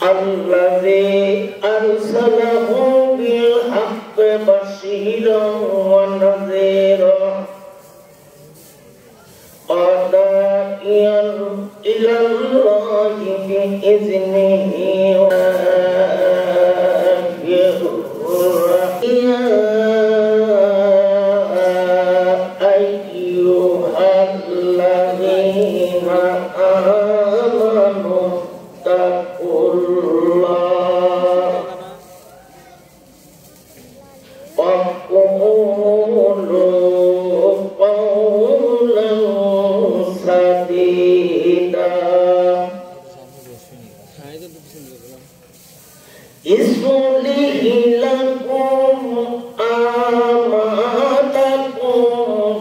الذي أرسله بالحق بشيرا ونذيرا وداعيا إلى الله بإذنه يصلح لكم أعمالكم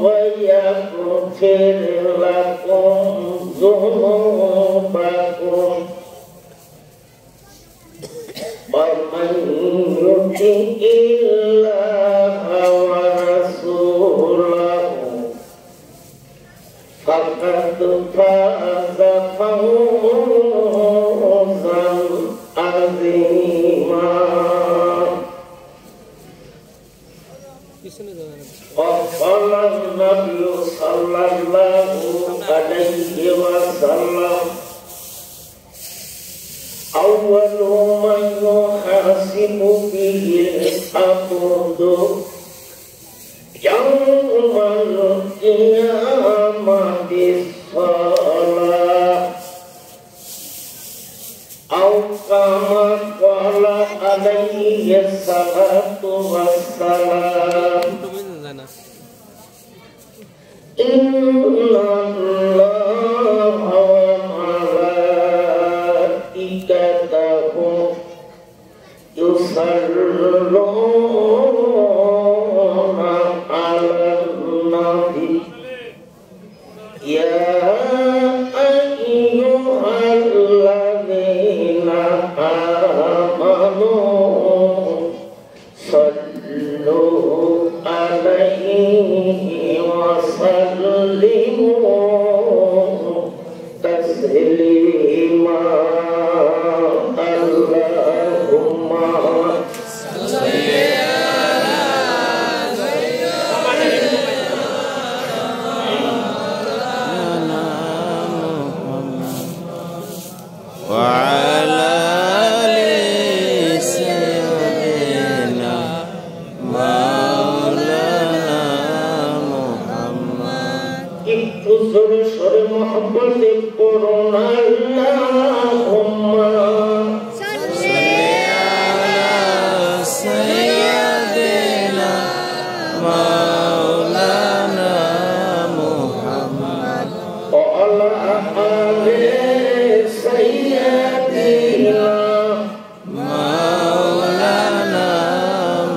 ويغفر لكم ذنوبكم ومن يطع الله ورسوله فقد فاز فوزا عظيما. وقال النبي صلى الله عليه وسلم أول من يحاسب به العبد يوم القيامة الصلاة أو كما قال عليه الصلاة والسلام إن الله وملائكته يصلون على النبي يا أيها الذين آمنوا صلوا عليه وسلموا تسليما. اللهم صل وعلى آل سيدنا مولانا محمد. একটু জোরে সরে মোহাম্মদ করুন আল্লাহুম্মা صلي على سيدنا مولانا محمد وعلى آل سيدنا مولانا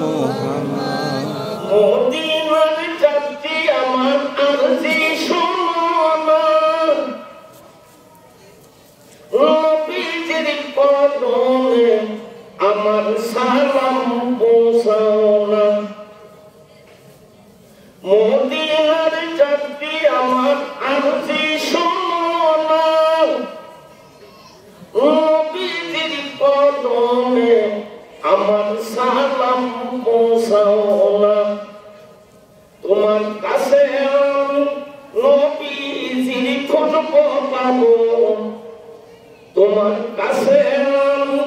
محمد. মদিনার যাত্রী আমার আরজি শোনো নবীজির কদমে আমার সালাম পৌঁছাও না। মদিনার যাত্রী আমার আরজি শোনো নবীজির কদমে আমার সালাম পৌঁছাও না। তোমার কাছে আমি নবীজির খোঁজ পাবো, তোমার কাছে আমি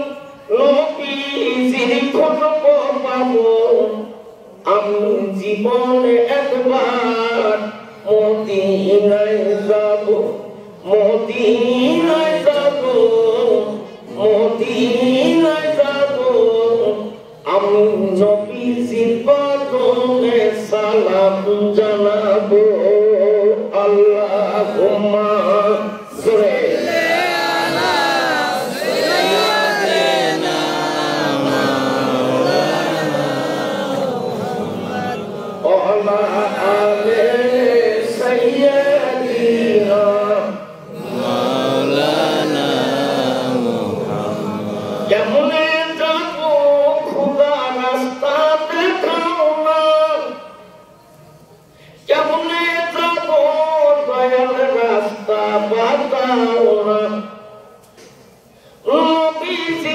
নবীজির খোঁজ পাবো। আমি জীবনে একবার মদিনায় যাব, মদিনায় যাব, মদিনায় যাব। আমি নবীজির কদমে সালাম জানাবো। আল্লাহুম্মা সাল্লি আলা সাইয়্যিদিনা মাওলানা মুহাম্মদ ওয়া আলা আলি সাইয়্যিদিনা مولانا محمد. কেমনে যাবো খোদা রাস্তা দেখাও না, কেমনে যাবো দয়াল রাস্তা বাতাও না। নবীজি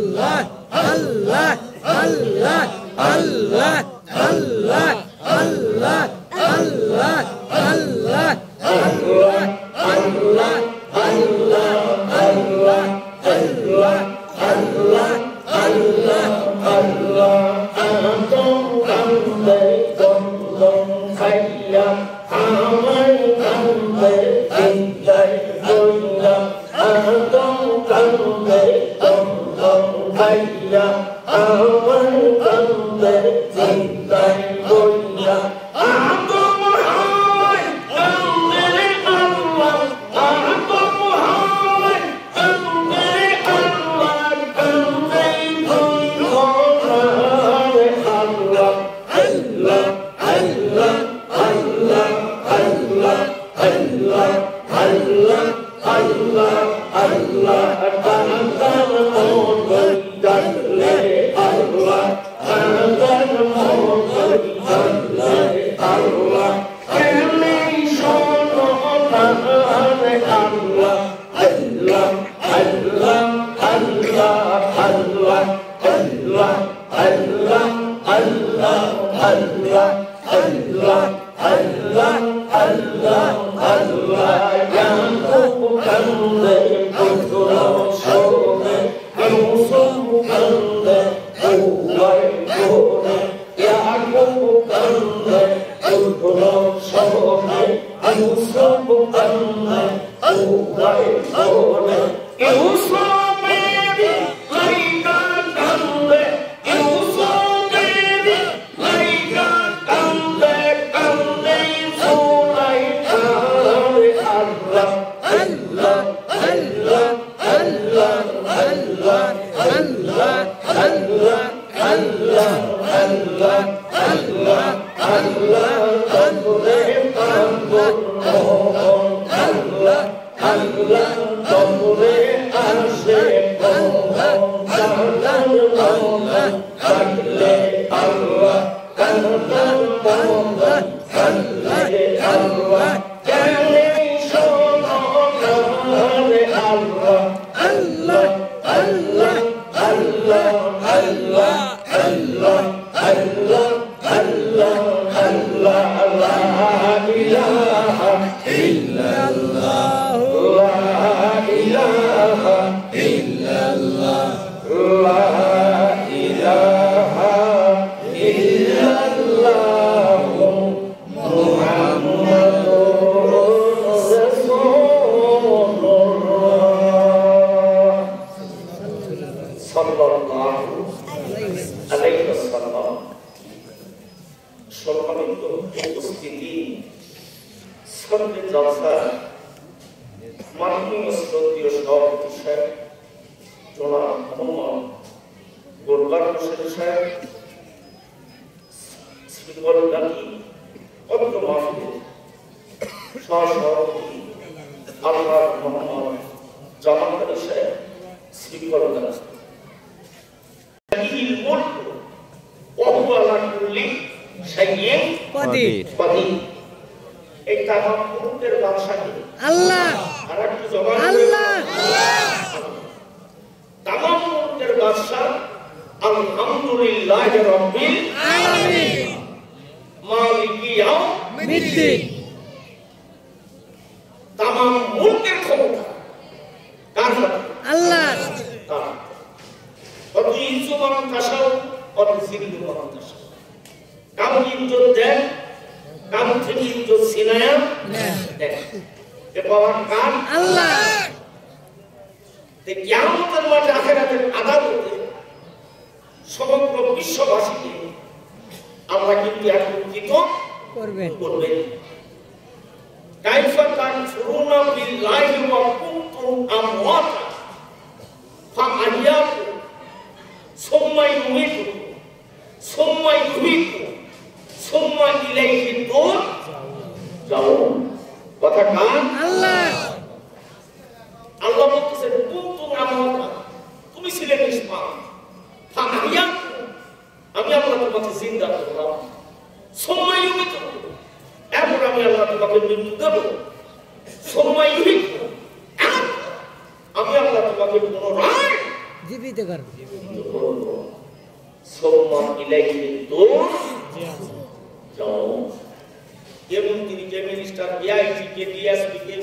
কে মন্ত্রী, কে মিনিস্টার, কে আইটি, কে ডিএসপি, কে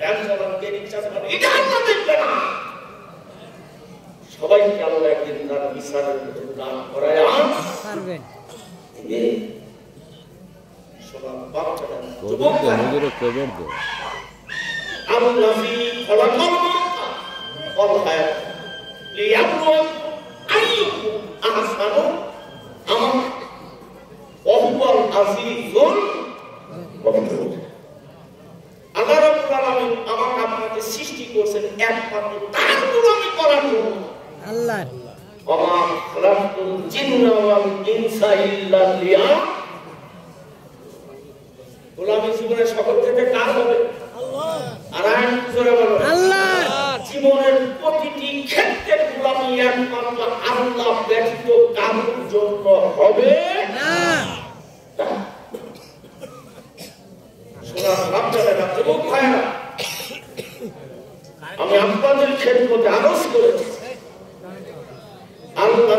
ব্যাংক চালান, কে রিক্সা চালান, এটা আল্লাহ দেখবে না। সবাইকে আল্লাহ একদিন তার বিচারের ভিতর দান করায় পারবেন। সবার বাচ্চারা আমাকে আপনাকে সৃষ্টি করছেন একমাত্র তার গোলামি করার জন্য। আল্লাহ গোলামি জীবনের সকল থেকে কার হবে? জীবনের প্রতিটি ক্ষেত্রে গোলামি একমাত্র আল্লাহ ব্যতীত কারোর জন্য হবে না। আমি আপনাদের খেদমতে আরজ করেছি, আল্লাহ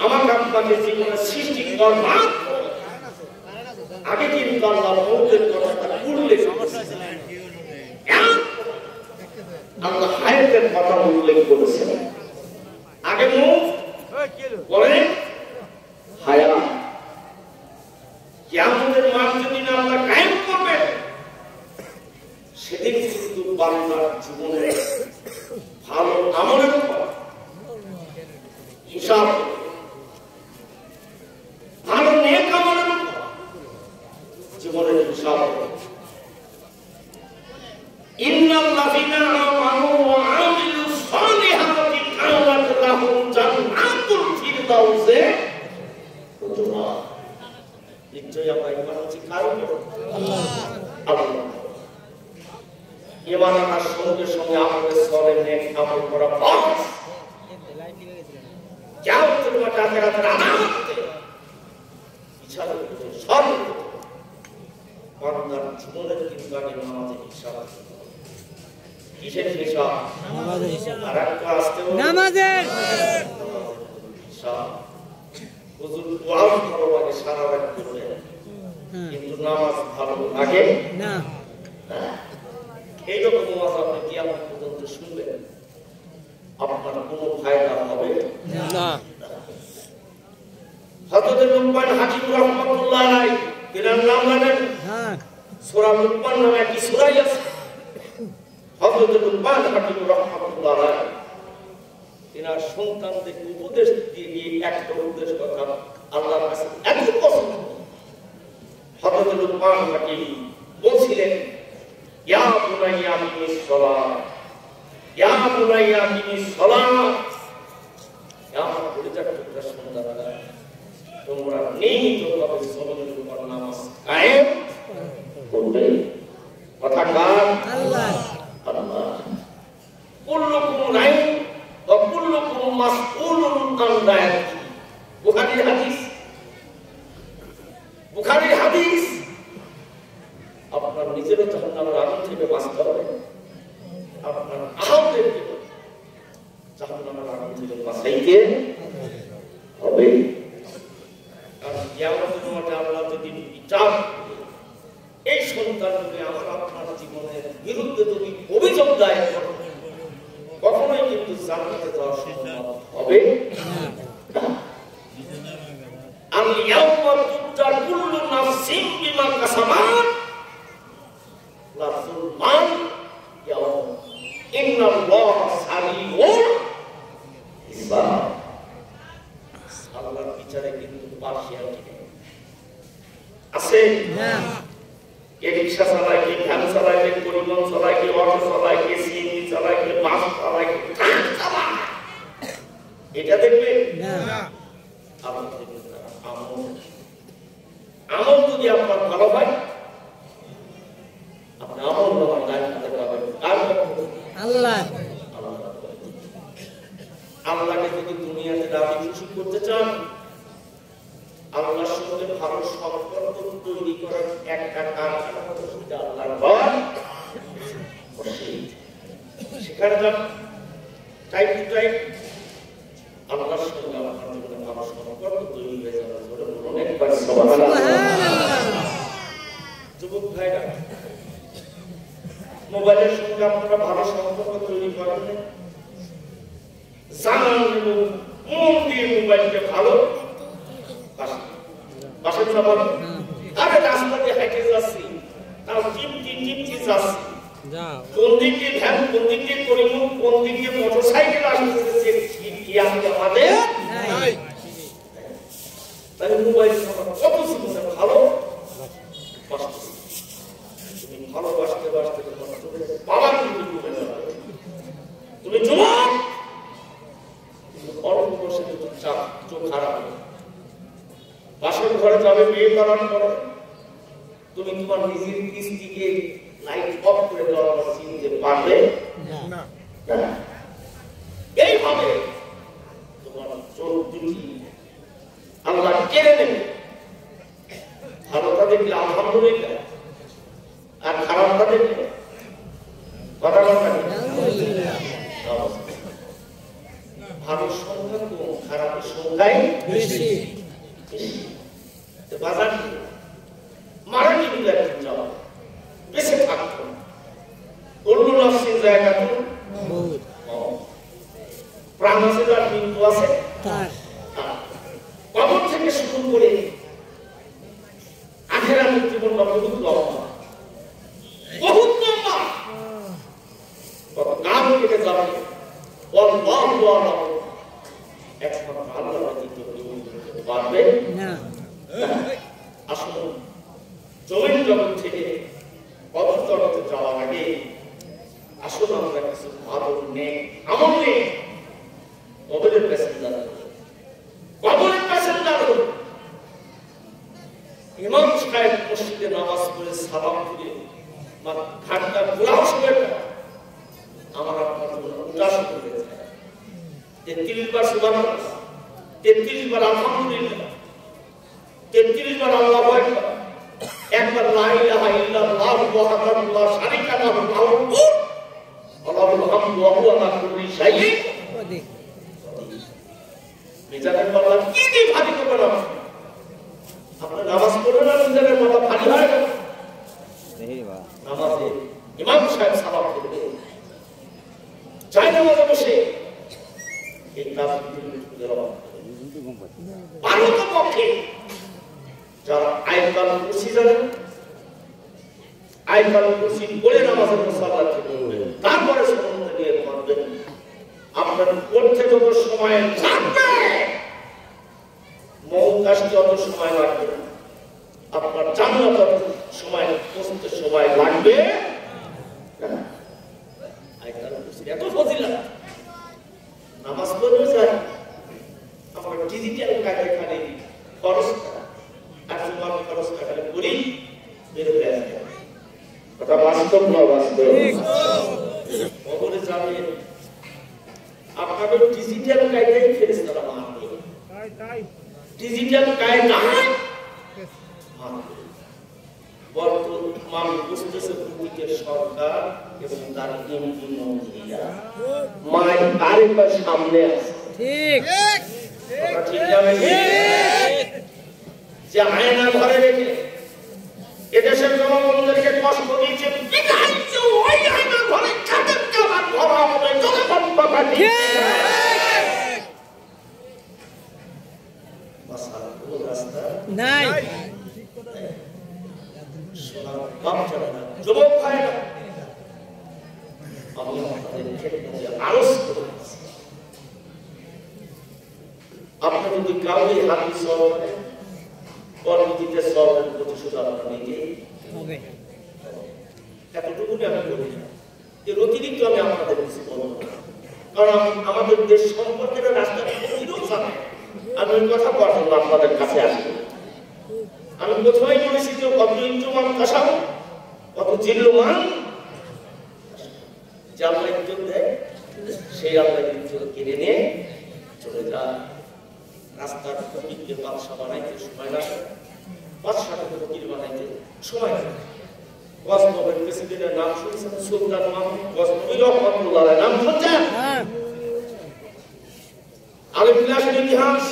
আমাকে আপনাকে জীবনের সৃষ্টি করবার আগে কিন্তু আল্লাহ মৌতের কথাটা উল্লেখ আল্লাহ হায়াতের কথা উল্লেখ করেছেন। আগে মৌত পরে হায়াত। কিয়ামতের মাঠ যেদিন আল্লাহ কায়েম করবেন সেদিন কিন্তু বান্দার জীবনে ভালো আমলের উপর হিসাব, ভালো নেক আমলের উপর জীবনের হিসাব। ইন্নাল্লাযীনা আমানু ওয়া আমিলুস সালিহাতি কানাত লাহুম জান্নাতুল ফিরদাউসে নুজুলা। নিশ্চয়ই আমরা ঈমান আনছি কার উপর? আল্লাহ। ঈমান আনার সঙ্গে সঙ্গে আমাদের সলেহ নেক আমল করা ফরজ। কিয়ামতের মাঠে আখিরাতের আদালতে বিচার হবে সব বান্দার জীবনের কিন্তু আগে নামাজের হিসাব আছে। কিসের হিসাব? নামাজের হিসাব। আর একটা আসতে হবে নামাজের হিসাব। হুজুর ওয়াজ ভালো লাগে সারা রাত করলে, কিন্তু নামাজ ভালো লাগে না। এইরকম ওয়াজ আপনি কিয়ামত পর্যন্ত শুনবেন, আপনার কোনো ফায়দা হবে না। হযরত লুকমান হাকিম রাহমাতুল্লাহ আলাইহি তিনার নাম জানেন? হ্যাঁ, সূরা লুকমান নামে একটি সূরা আছে। হযরত লুকমান হাকিম রাহমাতুল্লাহ আলাইহি তিনার সন্তানদেরকে উপদেশ দিয়ে একটা উপদেশ কথা আল্লাহর কাছে এত পছন্দ। হযরত লুকমান হাকিম বলছিলেন, ইয়া বুনাইয়া আকিমিস সালাত, ইয়া বুনাইয়া আকিমিস সালাত। আমার পরিচার টুকরা সন্তানরা, তোমরা নিয়মিতভাবে জমিনের উপর নামাজ কায়েম করবে। কথা কার? আল্লাহ। আল্লাহ। কুল্লুকুম রাইন ওয়া কুল্লুকুম মাসউলুন আন রাইয়াতিহি। বুখারীর হাদিস, বুখারীর হাদিস। আপনার নিজেরও জাহান্নামের আগুন থেকে বাঁচতে হবে, আপনার আহমদেরকে জাহান্নামের আগুন থেকে বাঁচাইতে হবে। কারণ কিয়ামতের মাঠে আল্লাহ যদি বিচার এই সন্তানকে আমার আপনার জীবনের বিরুদ্ধে যদি অভিযোগ দায়ের করে, কখনোই কিন্তু জান্নাতে যাওয়া সম্ভব হবে না। আল ইয়াউমা তুজা কুল্লু নাফসিন বিমা কাসাবাত লা যুলমান ইয়াউম ইন্নাল্লাহা সারিউল হিসাব। আল্লাহর বিচারে কিন্তু পার্সিয়ালিটি আছে না। কে রিক্সা চালায়, কে ভ্যান চালায়, কে পরিবহন চালায়, কে অটো চালায়, কে সিএনজি চালায়, কে বাস চালায়, কে ট্রাক চালায়, এটা দেখবে না। আমল আমল যদি আপনার ভালো হয়, আপনি আমল ভালো করতে পারবেন। কার? আল্লাহ। আল্লাহকে যদি দুনিয়াতে রাজি খুশি করতে চান, আল্লাহর সঙ্গে ভালো সম্পর্ক তৈরি করার একটা কারখানা হচ্ছে আল্লাহর ঘর। সেখানে যান, টাইম টু টাইম আল্লাহর সঙ্গে আপনার মোবাইলের সঙ্গে আপনারা ভালো সম্পর্ক তৈরি করেন, জানান এবং মন দিয়ে মোবাইলকে ভালো বাসেন না বলেন। আরে রাস্তা দিয়ে হেঁটে যাচ্ছি, তাও টিপটি যাচ্ছি, কোন দিক দিয়ে ভ্যান, কোন দিক দিয়ে পরিবহন, কোন দিক দিয়ে মোটরসাইকেল আসতেছে, কি আমাদের তাই মোবাইল কত জীবনে ভালো বাসতেছে। তুমি ভালোবাসতে বাসতে বাবা কিন্তু ডুবে যাবে। তুমি যুবক, অল্প বসে চোখ খারাপ হবে, বাসর ঘরে যাবে, বিয়ে করার পরে তুমি তোমার নিজের স্ত্রীকে লাইট অফ করে দেওয়ার চিনতে পারবে না। এইভাবে তোমার চোখ দুটি আল্লাহ কেড়ে নেবে। ভালোটা দেখলে আলহামদুলিল্লাহ, আর খারাপটা দেখলে কথা কথা ভালোর সংখ্যা কম, খারাপের সংখ্যাই বেশি। বাজার মারা কিন্তু একজন যাওয়া বেঁচে থাকতো অন্য নফসের জায়গা তো প্রাণ আছে, তার মৃত্যু আছে। কবর থেকে শুরু করে আখেরাতের জীবনটা বহুত লম্বা, বহুত লম্বা, কত নাম কেটে যাবে। একমাত্র আল্লাহ পারবে না। আসলে জমিন জগৎ থেকে অবতরণে যাওয়ার আগে আসলে আমরা কিছু আদর নেই, আমল নেই। কবরের প্যাসেঞ্জার, কবরের প্যাসেঞ্জার ইমাম সাহেব মসজিদে নামাজ পড়ে সালাম দিয়ে ঘাটটা ঘোরাও শুনে আমার আপনার উদাস করে 33 বার সুবহানাল্লাহ, 33 বার আলহামদুলিল্লাহ, 33 বার আল্লাহু আকবার, একবার লা ইলাহা ইল্লাল্লাহু ওয়াহদাহু লা শারীকা লাহু লাহুল হামদু ওয়া হুয়া আলা কুল্লি শাইইন কাদির। মিজানের পাল্লা কি দিয়ে ভারী করবেন আপনি? আপনার নামাজ পড়বেন না, মিজানের পাল্লা ভারী হয় না। নামাজে ইমাম সাহেব সালাম করবে, চাই নামাজে বসে এই কাজ ভারত পক্ষে যারা আইনকাল কুরসি জানেন, আইনকাল কুরসি পড়ে নামাজের মুসাল্লা থেকে তারপরে সমন্বয় নিয়ে করবেন। আপনার পড়তে যত সময় লাগবে, মৌকাশ যত সময় লাগবে, আপনার জান্নাত যত সময় পৌঁছতে সময় লাগবে। আইনকাল কুরসি এত ফজিলত, নামাজ পড়বে যায় আমরা ডিজিটাল কাজে খালি খরচ আর তোমার খরচ খালি করি বের হয়ে আসবে। কথা বাস্তব না বাস্তব? কবরে যাবে আপনাদের ডিজিটাল কায়দায় ফেরেশতারা মানবে, ডিজিটাল কায়দায় বর্তমান বুঝতেছে প্রতীকের সরকার এবং তার এমপি মন্ত্রীরা মায়ের আরেকবার সামনে আছে। ঠিক ঠিক যাবে যে আয়না ঘরে রেখে এদেশের জনগণদেরকে কষ্ট দিয়েছে, ওই আয়না ঘরে খাদের কাবার ভরা হবে নাই। যুবক ভাইরা, আমি আপনাদের ক্ষেত্রে আরজ করেছি, আপনি যদি কাউকে হাতি সহকারে কর্মীতে সহকারে প্রতিশোধ আপনার নিজেই হবে। এতটুকুনি আমি বলি না, এর অতিরিক্ত আমি আপনাদের কিছু বলবো না, কারণ আমাদের দেশ সম্পর্কে রাস্তার প্রতিরোধ জানে। আমি ওই কথা বলার জন্য আপনাদের কাছে আসি। আমি প্রথমেই বলেছি যে কত ইঞ্জুমান কাসাও, কত জিল্লুমান, যে আল্লাহ ইজ্জত দেয় সেই আল্লাহ ইজ্জত কেড়ে নিয়ে চলে যায়। রাস্তার ফকিরকে বাদশা বানাইতে সময় লাগে, বাদশাকে ফকির বানাইতে সময় লাগে। গজনবের প্রেসিডেন্টের নাম শুনছেন, সুলতান মাহমুদ গজনবী রহমাতুল্লাহ নাম শুনছেন? আলিফুল্লাহের ইতিহাস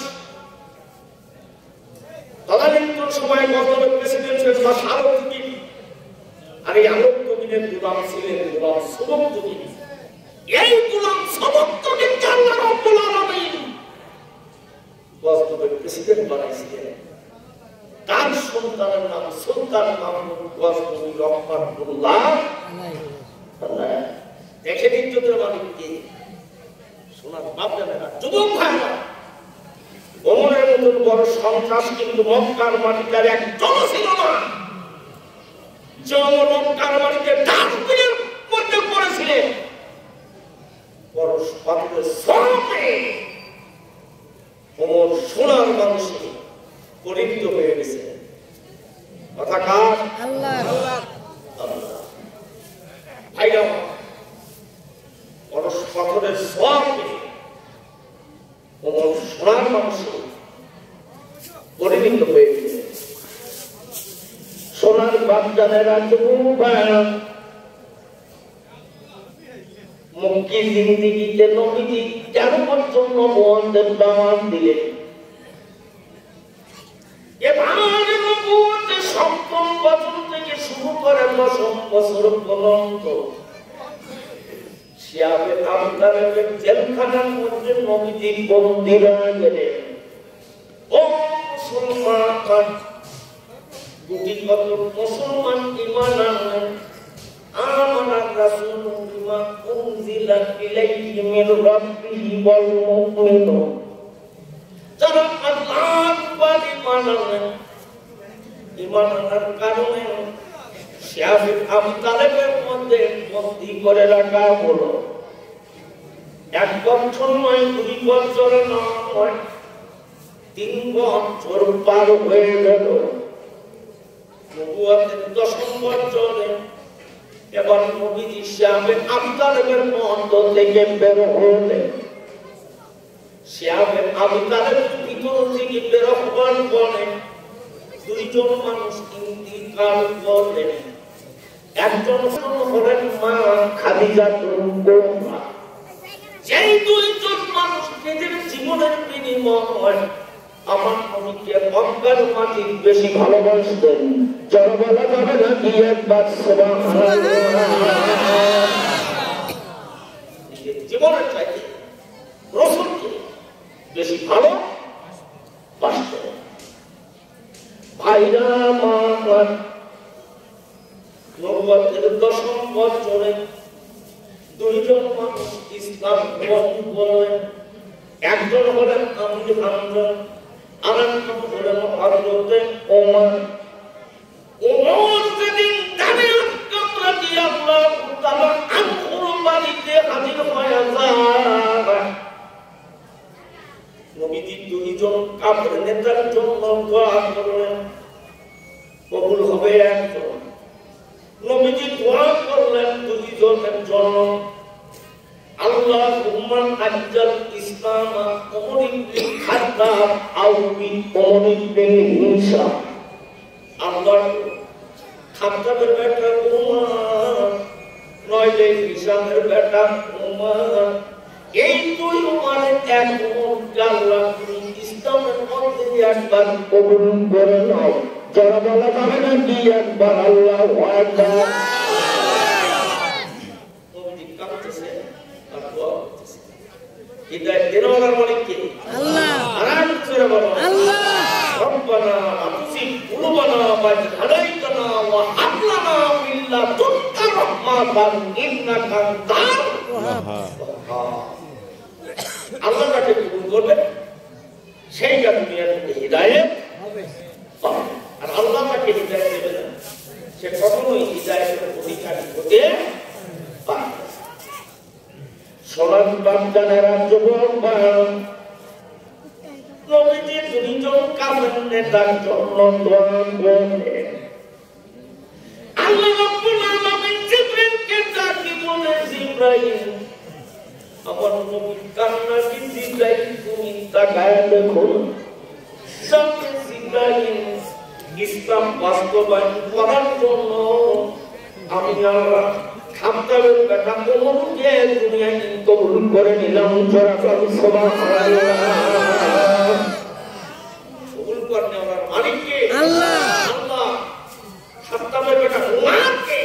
তদানীন্তন সময় গজনবের প্রেসিডেন্ট ছিলেন আরব তুর্কি। আর এই আরব তুর্কি জমিনের গোলাম ছিলেন, গোলাম সবক জমিন। এই গোলাম সবককে আল্লাহ রাব্বুল আলামিন বাস্তবে প্রেসিডেন্ট বানাইছিলেন। তার সন্তানের নাম সুলতান মাহমুদ গজনবী রহমাতুল্লাহ। দেখেন ইজ্জতের মালিক কি, সোনার বাপ জানে না। যুবক ভাইরা, ওমরের মতন বড় সন্ত্রাস কিন্তু মক্কার মাটিতে একজন ছিল না। যে মক্কার মাটিতে ডাস্টবিনের মধ্যে পড়েছিলেন, বড় পাথরের সরপে ওমর সোনার মানুষে পরিণত হয়ে গেছে। কথা কার? আল্লাহ। ভাইরা, বড় পাথরের সরপে ওমর সোনার মানুষে পরিণত হয়ে গেছে। সোনার বাপজানেরা মুক্তি জিন্দিগিতে নবীজি 13 বছর নবুয়তের দাওয়াত দিলেন। এবারে নবুয়তের 7ম বছর থেকে শুরু করে 10ম বছর পর্যন্ত শিয়াবে আবু তালেবের জেলখানার মধ্যে নবীজি বন্দী হয়ে গেলেন। ও মুসলমান, দুটি কত মুসলমান ঈমান আনলেন। আমানার রাসূল বিমা উনজিলা ইলাইহি মির রাব্বিহি ওয়াল মুমিনুন, যারা আল্লাহর উপর ঈমান আনলেন। ঈমান আনার কারণে শিয়াবে আবু তালেবের মধ্যে বন্দী করে রাখা হলো। 1 বছর নয়, 2 বছর নয়, 3 বছর পার হয়ে গেল। নবুয়তের 10ম বছরে এবার নবীজি শিয়াবে আবু তালেবের মধ্য থেকে বের হলেন। শিয়াবে আবু তালেবের ভিতর থেকে বের হওয়ার পরে 2 জন মানুষ ইন্তিকাল করলেন। একজন হলেন মা খাদিজাতুল কুবরা। যেই 2 জন মানুষ নিজের জীবনের বিনিময়ে আমার নবীকে মক্কার মাটি বেশি ভালোবাসতেন। যারা বলা যাবে না কি একবার সুবহানাল্লাহ। জীবনের চাইতে রাসূলকে বেশি ভালোবাসতেন। ভাইরা আমার, নবুয়তের 10ম বছরে 2 জন মানুষ ইসলাম গ্রহণ করলেন। একজন হলেন আমির হামজা, আরেকজন হলেন হযরতে ওমর। ওমর যেদিন দাঁড়িয়ে কামরা দিয়ে আল্লাহু তাআলা আনহুর বাড়িতে হাজির হয়ে যায়, নবীজি 2 জন কাফের নেতার জন্য দোয়া করলেন, কবুল হবে একজন। নবীজি দোয়া করলেন 2 জনের জন্য, আল্লাহুম্মা আজ্জাল ইসলাম ওমর ইবনে খাত্তাব আও বি ওমর ইবনে হিশাম। আল্লাহ খাত্তাবের বেটা ওমর নইলে হিশামের বেটা ওমর, এই 2 ওমরের এক ওমর আল্লাহ ইসলামের মধ্যে একবার কবুল করে নাও। যারা বলা যাবে না কি একবার আল্লাহু আকবার। হিদায়াত দেওয়ার মালিক কে? আল্লাহ। আরাম করে বলো আল্লাহ। রব্বানা আতিসি কুলুবানা ওয়া হাদাইতানা ওয়া হাব লানা মিন লাদুনকা রাহমাতান ইন্নাকা আনতাল ওয়াহ্হাব। আল্লাহ যাকে কবুল করবে সেইটা দুনিয়ার মধ্যে হিদায়াত হবে। আর আল্লাহ যাকে হিদায়াত দেবে না, সে কখনোই হিদায়াতের অধিকারী হতে পারে না। সোনার বাপজানেরা, যুবক ভাইরা, নবীজি 2 জন কাফের নেতার জন্য দোয়া করলেন। আল্লাহ রাব্বুল আলামিন জিবরাইলকে ডাকি বলে, জিবরাইল, আমার নবীর কান্না কি জিবরাইল তুমি তাকায় দেখো। সঙ্গে জিবরাইল ইসলাম বাস্তবায়ন করার জন্য আমি আল্লাহ খাত্তাবের বেটা ওমরকে দুনিয়ায় কবুল করে নিলাম। যারা বলেন সুবহানাল্লাহ। কবুল করতে আমার মালিক কে? আল্লাহ। আল্লাহ খাত্তাবের বেটা ওমরকে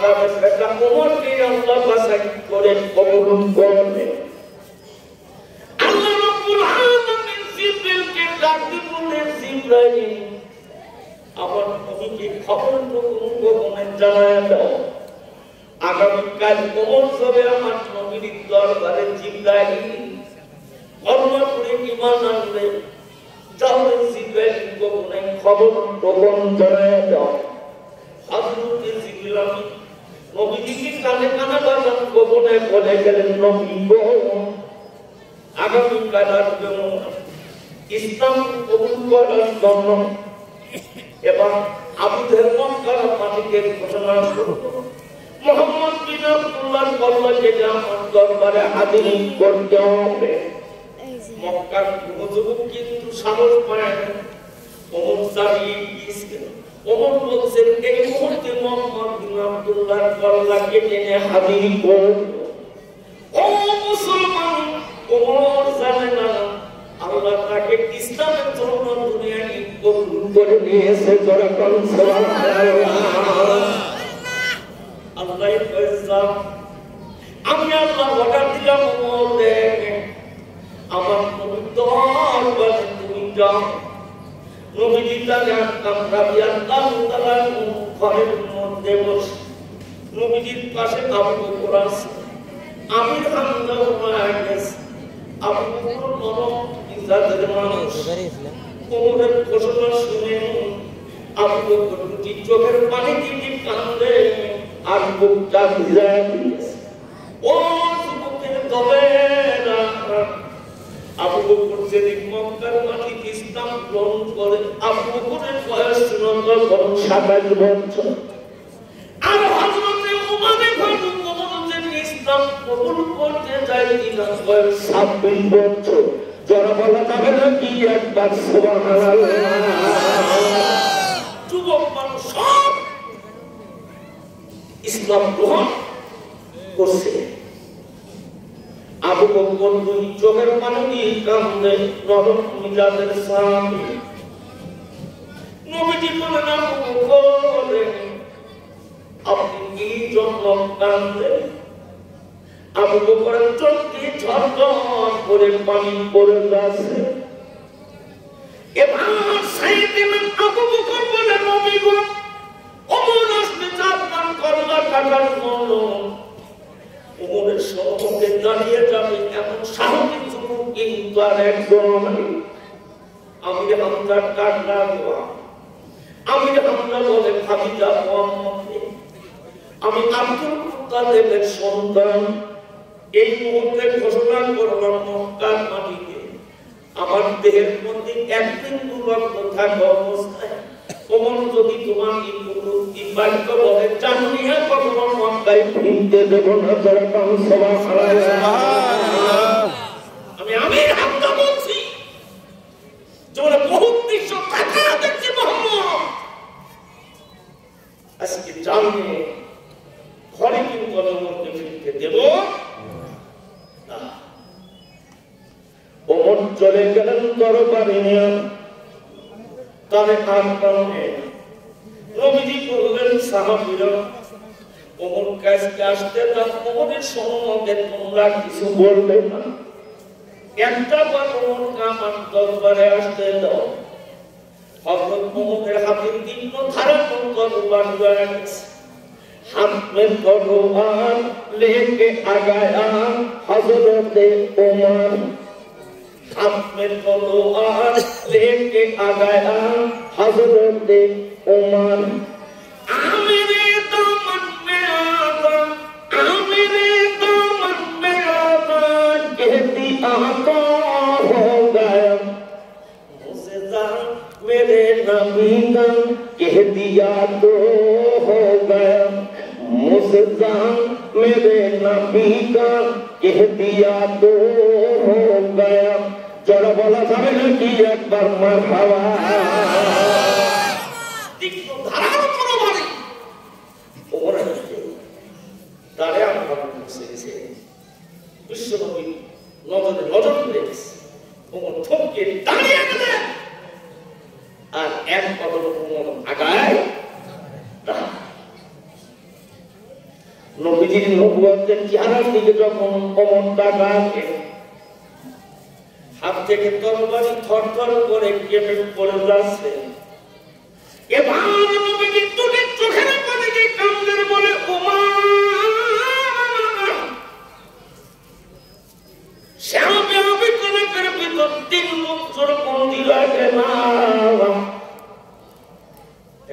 খাত্তাবের বেটা ওমরকে আল্লাহ বাছাই করে কবুল করবে। আল্লাহ রাব্বুল আলামিন জিবরিলকে ডাক দিয়ে বলেন, জিবরাইল আমার নবীকে খবরটুকু গোপনে জানায় দাও, আগামীকাল ওমর যাবে আমার নবীর দরবারে। জিবরাইল কলমা পড়ে ঈমান আনবে, তাহলে জিবরাইল গোপনে খবর জানায় দাও। হযরত জিবরিল নবীজিকে কানে কানে বাজান গোপনে বলে গেলেন, নবী গো আগামীকাল আসবে ইসলাম কবুল করার জন্য। এবং আবু জাহেল মক্কার মাটিকে ঘোষণা করল, মুহাম্মদ বিন আব্দুল্লাহ কল্লাকে আমার দরবারে হাজির করতে হবে। মক্কার যুবক কিন্তু সাহস পায় না, ওমর দাঁড়িয়ে গিয়েছিল। ওমর বলছেন, এই মুহূর্তে মুহাম্মদ বিন আব্দুল্লাহ কল্লাকে টেনে হাজির করল। ও মুসলমান, ওমর জানে না আল্লাহ তাকে ইসলামের জন্য দুনিয়ায় কবুল করে নিয়েছে। যখন আল্লাহ ফয়সাল, আমি আল্লাহ অর্ডার দিলাম আমার নবী দরবারে তুমি যাও। নবীজি তাকে রাদিয়াল্লাহু তাআলা ঘরের মধ্যে বসে, নবীজির পাশে আবু বকর আছে, আমির হামজা গেছে। আবু বকর নরম ইজাদের মানুষ, ওমরের ঘোষণা শুনে আবু বকর দুটি চোখের পানি দিয়ে কান্দে আর বুকটা ভিজায় দিয়েছে। ও যুবকের তবে না, আবু বকর যেদিন মক্কার মাটিতে ইসলাম গ্রহণ করে, আবু বকরের বয়স ছিল 27 বছর। আর হযরতে উমর ফারুক ইসলাম কবুল করতে যায় তিনার বয়স 26 বছর। যারা বলা যাবে না কি একবার সুবহানাল্লাহ। যুবক মানুষ সব ইসলাম গ্রহণ করছে। আবু বকর দুই চোখের পানি দিয়ে কান্দে, নরম মিজাজের সাহাবী। নবীজি বলেন, আবু বকর আপনি কি জন্য কান্দেন? আবু বকরের চোখ দিয়ে ঝরঝর করে পানি পড়ে যাচ্ছে। এবার সাইয়েদনা আবু বকর বলে, নবী গো ওমর আসলে আপনার কল্লা কাটার জন্য। ওমরের সম্মুখে দাঁড়িয়ে যাবে এমন সাহসী যুবক কিন্তু আর একজন। আমি হামজার কান্না দেওয়া, আমি হামজা বলে খাদিজা মুহাম্মদ, আমি আব্দুল মুত্তালিবের সন্তান। এই মুহূর্তে ঘোষণা করলাম মক্কার মাটিতে আমার দেহের মধ্যে একদিন রক্ত থাকা অবস্থায় ওমর যদি তোমার এই বাক্য বলে, জানিয়া কখনো মক্কায় ফিরতে দেব না। আমি আমির হামজা বলছি, যেমন বহুত দৃশ্য দেখা দেখছি মোহাম্মদ আজকে জানিয়ে ঘরে কিন্তু মধ্যে ফিরতে দেব। ওমর চলে গেলেন দরবারে নিয়ে, তারে কানে নবীজি বললেন, সাহাবীরা ওমর কাছে আসতে তার ওমরের সম্মুখে তোমরা কিছু বলবে না, একটা বার ওমরকে আমার দরবারে আসতে দাও। হযরত ওমরের হাতে তীক্ষ্ণ ধারালো তরবার রয়ে গেছে। हाथ में तलवार लेके आ गया हजरत उमर, हाथ में तलवार लेके आ गया हजरत उमर। मेरे दामन में आता, मेरे दामन में आता, कहती आता हो गया मुझे मेरे नबी का कह दिया तो हो गया, मुझे मेरे नबी का कह दिया तो हो गया। जरा बोला जाए ना कि एक बार मरहबा। তারে আমার মুছে গেছে, বিশ্বনবী নজরে নজর করে গেছে। ওমর থমকে দাঁড়িয়ে গেলেন আর এক কদম ওমর আগায়। নবীজির নবুয়তের চেহারার দিকে যখন ওমর তাকায়, হাত থেকে তরবারি থরথর করে কেঁপে পড়ে যাচ্ছে। এবার নবীজির দুটি চোখের পানিতে কান্দের বলে, ওমর শ্যামে আমি কনকের ভিতর 3 বছর বন্দী রাখে না,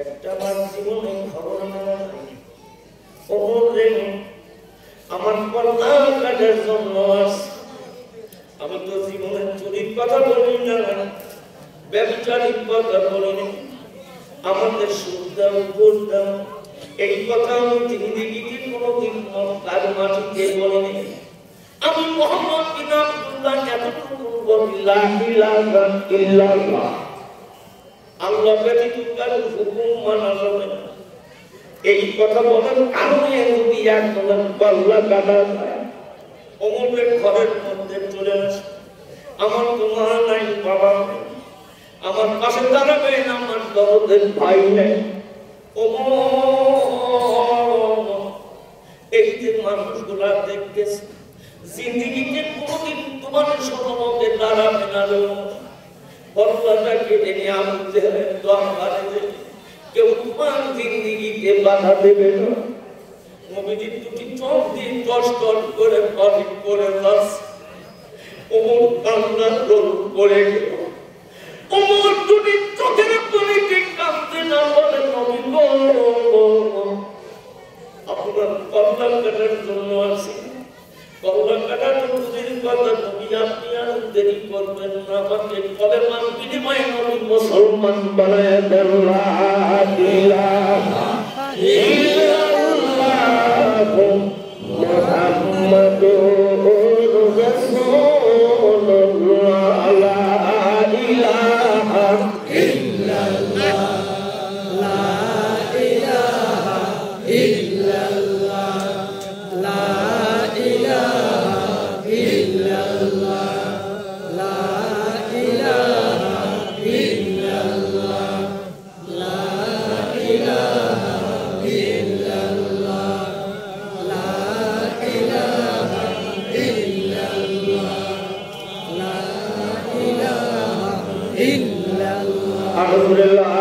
একটা আমার জীবনে খবর নাই। ওমরে আমার পর্দা কাটার জন্য আমি তো জীবনের চুরির কথা বলি না, ব্যবচারিক কথা বলি না, আমাদের সুদাম করতাম এই কথা আমি জিন্দেগিতে কোনোদিন কার মাটিতে বলিনি। আমি মোহাম্মদ বিন আব্দুল্লাহ এতটুকু বলি, লা ইলাহা ইল্লাল্লাহ, আল্লাহ ব্যতীত কারো হুকুম মানা যাবে না। এই কথা বলার কারণে যদি একজনের পাল্লা কাটা যায়, ওমরের ঘরের মধ্যে চলে আসে, আমার তো মা নাই, বাবা নেই, আমার পাশে দাঁড়াবেন আমার দরদের ভাই নেই। এই যে মানুষগুলা দেখতেছে, জিন্দিগিতে কোনদিন তোমার সমমতে দাঁড়াবে না, বর্ণাটা কেটে নিয়ে আনতে দরবারে কেউ তোমার জিন্দিগিতে বাধা দেবে না। নবীজির দুটি চোখ দিয়ে টস টস করে পানি করে যাচ্ছে। ওমর কান্নার রোল পড়ে গেল। ওমর দুটি চোখের পানিতে কাঁদতে না বলে, নবী গো, আপনার কল্যাণ কাটার জন্য আছি, কল্যাণ কাটার নবীর কথা নবী আপনি আর দেরি করবেন না, আমাকে কলেমার বিনিময়ে নবী মুসলমান বানায় দেন। লা ইলাহা ইল্লাল্লাহ মুহাম্মাদুর রাসূলুল্লাহ, লা ইলাহা ইল্লাল্লাহ, লা ইলাহা ইল্লাল্লাহ, লা ইলাহা ইল্লাল্লাহ, লা ইলাহা ইল্লাল্লাহ, লা ইলাহা ইল্লাল্লাহ, লা ইলাহা ইল্লাল্লাহ, লা ইলাহা ইল্লাল্লাহ, আলহামদুলিল্লাহ,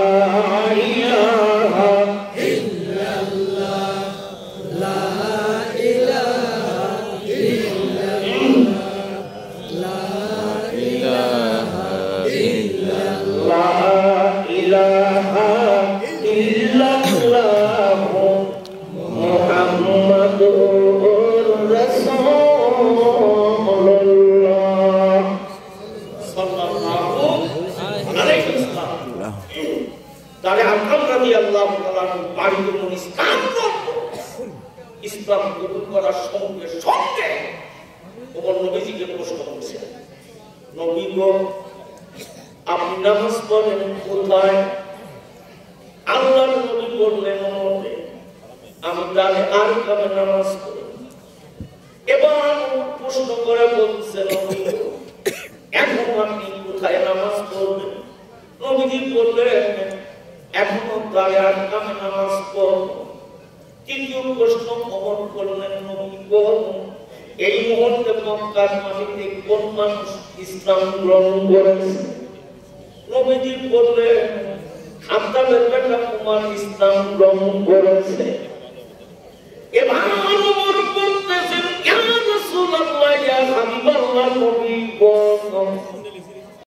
ইসলাম কবুল করার সঙ্গে সঙ্গে ওমর নবীজিকে প্রশ্ন করছে, নবী গো, আপনি নামাজ পড়েন কোথায়? আল্লাহর নবী বললেন, ওমরে আমি দাঁড়ে আর কামে নামাজ পড়ি। এবার প্রশ্ন করে বলছে, নবী এখন আপনি কোথায় নামাজ পড়বেন? নবীজি বললেন, এখনো দাঁড়ে আর কামে নামাজ পড়ব। তৃতীয় প্রশ্ন ওমর করলেন, নবী গো, এই মুহূর্তে মক্কার মাটিতে কোন মানুষ ইসলাম গ্রহণ করেছে? নবীজি বললেন, খাত্তাবের বেটা উমর ইসলাম গ্রহণ করেছে। এবার ওমর বলতেছেন, ইয়া রাসূলুল্লাহ, ইয়া হাবিবাল্লাহ, নবী গো,